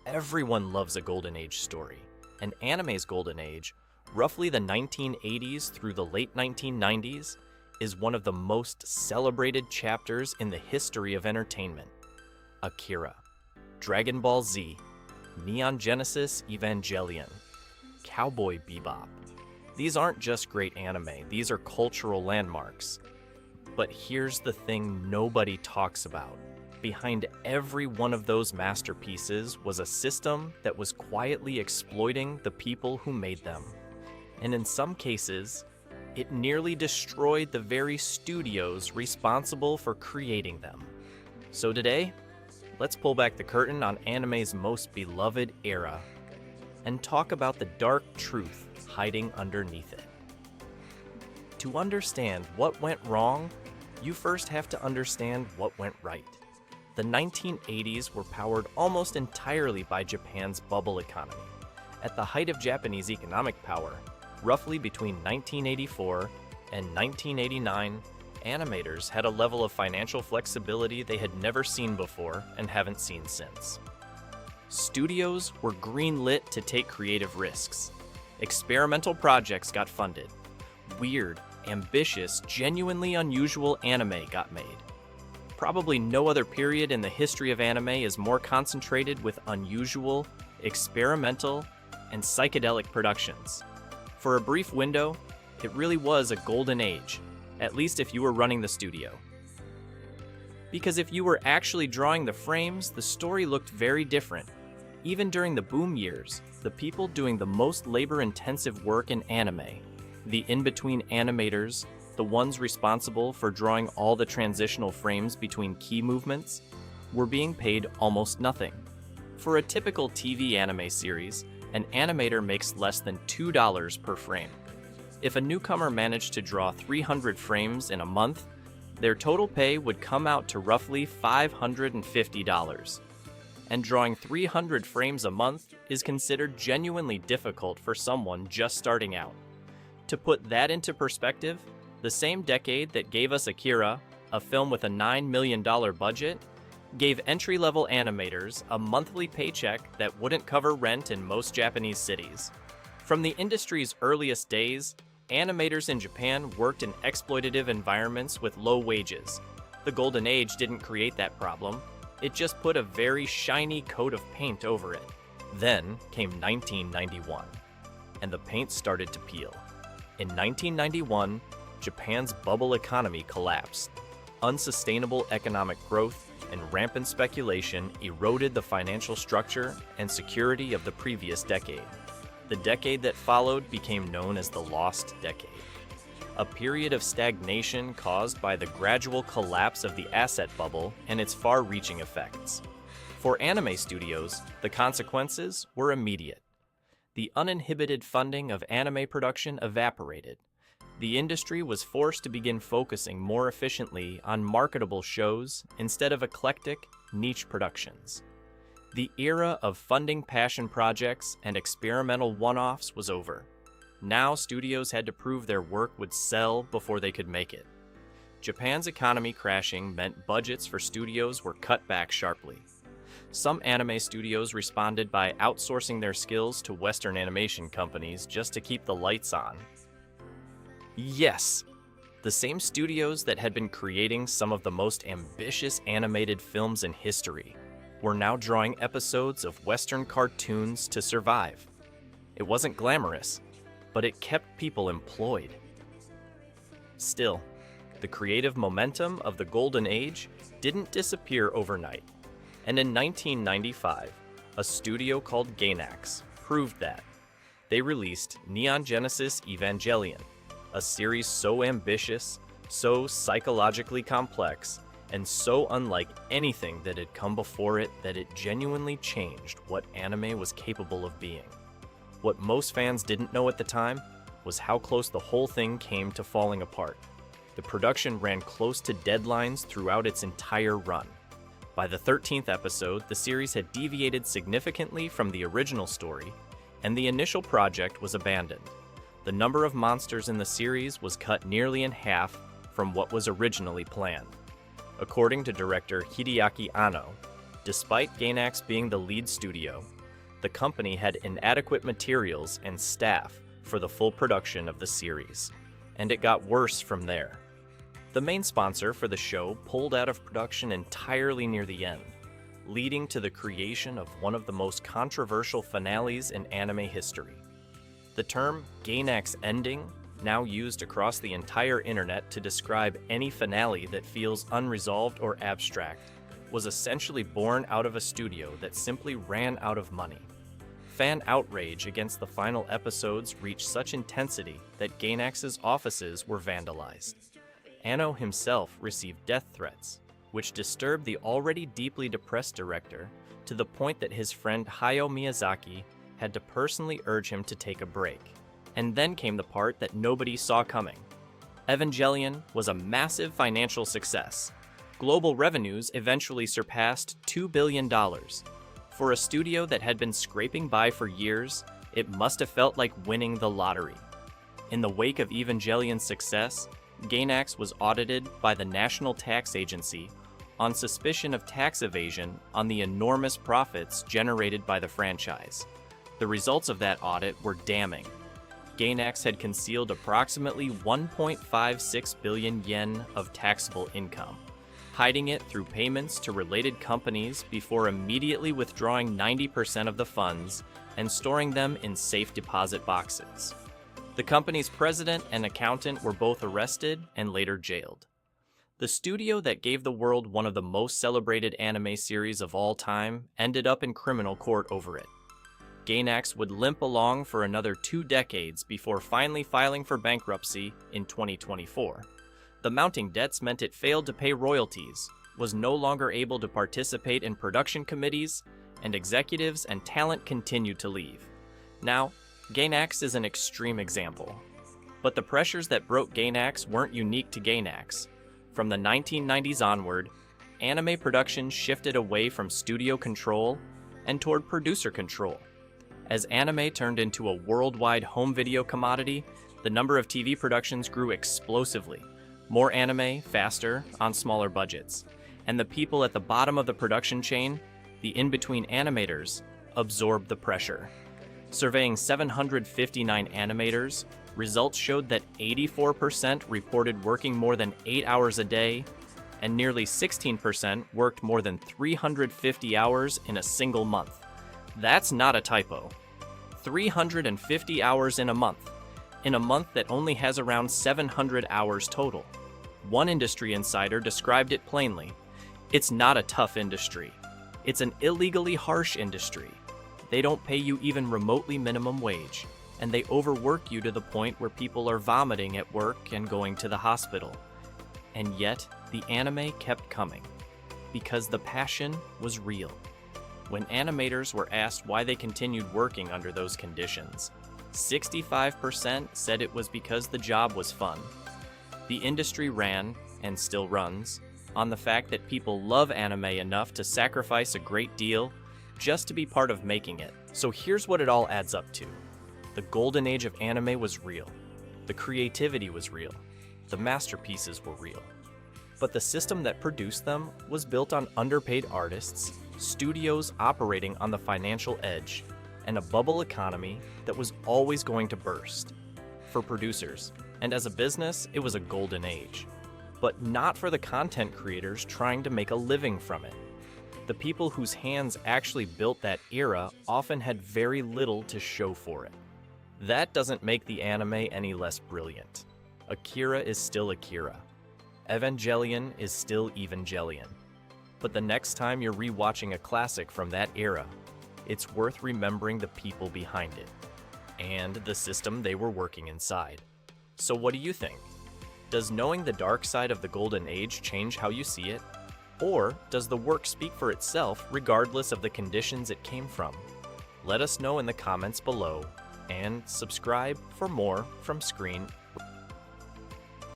Everyone loves a Golden Age story. And anime's Golden Age, roughly the 1980s through the late 1990s, is one of the most celebrated chapters in the history of entertainment. Akira, Dragon Ball Z, Neon Genesis Evangelion, Cowboy Bebop. These aren't just great anime, these are cultural landmarks. But here's the thing nobody talks about. Behind every one of those masterpieces was a system that was quietly exploiting the people who made them. And in some cases, it nearly destroyed the very studios responsible for creating them. So today, let's pull back the curtain on anime's most beloved era and talk about the dark truth hiding underneath it. To understand what went wrong, you first have to understand what went right. The 1980s were powered almost entirely by Japan's bubble economy. At the height of Japanese economic power, roughly between 1984 and 1989, animators had a level of financial flexibility they had never seen before and haven't seen since. Studios were greenlit to take creative risks. Experimental projects got funded. Weird, ambitious, genuinely unusual anime got made. Probably no other period in the history of anime is more concentrated with unusual, experimental, and psychedelic productions. For a brief window, it really was a golden age, at least if you were running the studio. Because if you were actually drawing the frames, the story looked very different. Even during the boom years, the people doing the most labor-intensive work in anime, the in-between animators, the ones responsible for drawing all the transitional frames between key movements, were being paid almost nothing. For a typical TV anime series, an animator makes less than $2 per frame. If a newcomer managed to draw 300 frames in a month, their total pay would come out to roughly $550. And drawing 300 frames a month is considered genuinely difficult for someone just starting out. To put that into perspective, the same decade that gave us Akira, a film with a $9 million budget, gave entry-level animators a monthly paycheck that wouldn't cover rent in most Japanese cities. From the industry's earliest days, animators in Japan worked in exploitative environments with low wages. The Golden Age didn't create that problem. It just put a very shiny coat of paint over it. Then came 1991, and the paint started to peel. In 1991, Japan's bubble economy collapsed. Unsustainable economic growth and rampant speculation eroded the financial structure and security of the previous decade. The decade that followed became known as the Lost Decade, a period of stagnation caused by the gradual collapse of the asset bubble and its far-reaching effects. For anime studios, the consequences were immediate. The uninhibited funding of anime production evaporated. The industry was forced to begin focusing more efficiently on marketable shows instead of eclectic, niche productions. The era of funding passion projects and experimental one-offs was over. Now studios had to prove their work would sell before they could make it. Japan's economy crashing meant budgets for studios were cut back sharply. Some anime studios responded by outsourcing their skills to Western animation companies just to keep the lights on. Yes, the same studios that had been creating some of the most ambitious animated films in history were now drawing episodes of Western cartoons to survive. It wasn't glamorous, but it kept people employed. Still, the creative momentum of the Golden Age didn't disappear overnight, and in 1995, a studio called Gainax proved that. They released Neon Genesis Evangelion, a series so ambitious, so psychologically complex, and so unlike anything that had come before it that it genuinely changed what anime was capable of being. What most fans didn't know at the time was how close the whole thing came to falling apart. The production ran close to deadlines throughout its entire run. By the 13th episode, the series had deviated significantly from the original story, and the initial project was abandoned. The number of monsters in the series was cut nearly in half from what was originally planned. According to director Hideaki Anno, despite Gainax being the lead studio, the company had inadequate materials and staff for the full production of the series, and it got worse from there. The main sponsor for the show pulled out of production entirely near the end, leading to the creation of one of the most controversial finales in anime history. The term Gainax Ending, now used across the entire internet to describe any finale that feels unresolved or abstract, was essentially born out of a studio that simply ran out of money. Fan outrage against the final episodes reached such intensity that Gainax's offices were vandalized. Anno himself received death threats, which disturbed the already deeply depressed director to the point that his friend Hayao Miyazaki had to personally urge him to take a break. And then came the part that nobody saw coming. Evangelion was a massive financial success. Global revenues eventually surpassed $2 billion. For a studio that had been scraping by for years, it must have felt like winning the lottery. In the wake of Evangelion's success, Gainax was audited by the National Tax Agency on suspicion of tax evasion on the enormous profits generated by the franchise. The results of that audit were damning. Gainax had concealed approximately 1.56 billion yen of taxable income, hiding it through payments to related companies before immediately withdrawing 90% of the funds and storing them in safe deposit boxes. The company's president and accountant were both arrested and later jailed. The studio that gave the world one of the most celebrated anime series of all time ended up in criminal court over it. Gainax would limp along for another 2 decades before finally filing for bankruptcy in 2024. The mounting debts meant it failed to pay royalties, was no longer able to participate in production committees, and executives and talent continued to leave. Now, Gainax is an extreme example. But the pressures that broke Gainax weren't unique to Gainax. From the 1990s onward, anime production shifted away from studio control and toward producer control. As anime turned into a worldwide home video commodity, the number of TV productions grew explosively. More anime, faster, on smaller budgets. And the people at the bottom of the production chain, the in-between animators, absorbed the pressure. Surveying 759 animators, results showed that 84% reported working more than 8 hours a day, and nearly 16% worked more than 350 hours in a single month. That's not a typo. 350 hours in a month that only has around 700 hours total. One industry insider described it plainly. It's not a tough industry. It's an illegally harsh industry. They don't pay you even remotely minimum wage, and they overwork you to the point where people are vomiting at work and going to the hospital. And yet, the anime kept coming, because the passion was real. When animators were asked why they continued working under those conditions, 65% said it was because the job was fun. The industry ran, and still runs, on the fact that people love anime enough to sacrifice a great deal just to be part of making it. So here's what it all adds up to. The golden age of anime was real. The creativity was real. The masterpieces were real. But the system that produced them was built on underpaid artists, studios operating on the financial edge, and a bubble economy that was always going to burst. For producers, and as a business, it was a golden age. But not for the content creators trying to make a living from it. The people whose hands actually built that era often had very little to show for it. That doesn't make the anime any less brilliant. Akira is still Akira. Evangelion is still Evangelion. But the next time you're rewatching a classic from that era, it's worth remembering the people behind it, and the system they were working inside. So what do you think? Does knowing the dark side of the Golden Age change how you see it? Or does the work speak for itself regardless of the conditions it came from? Let us know in the comments below, and subscribe for more from Screen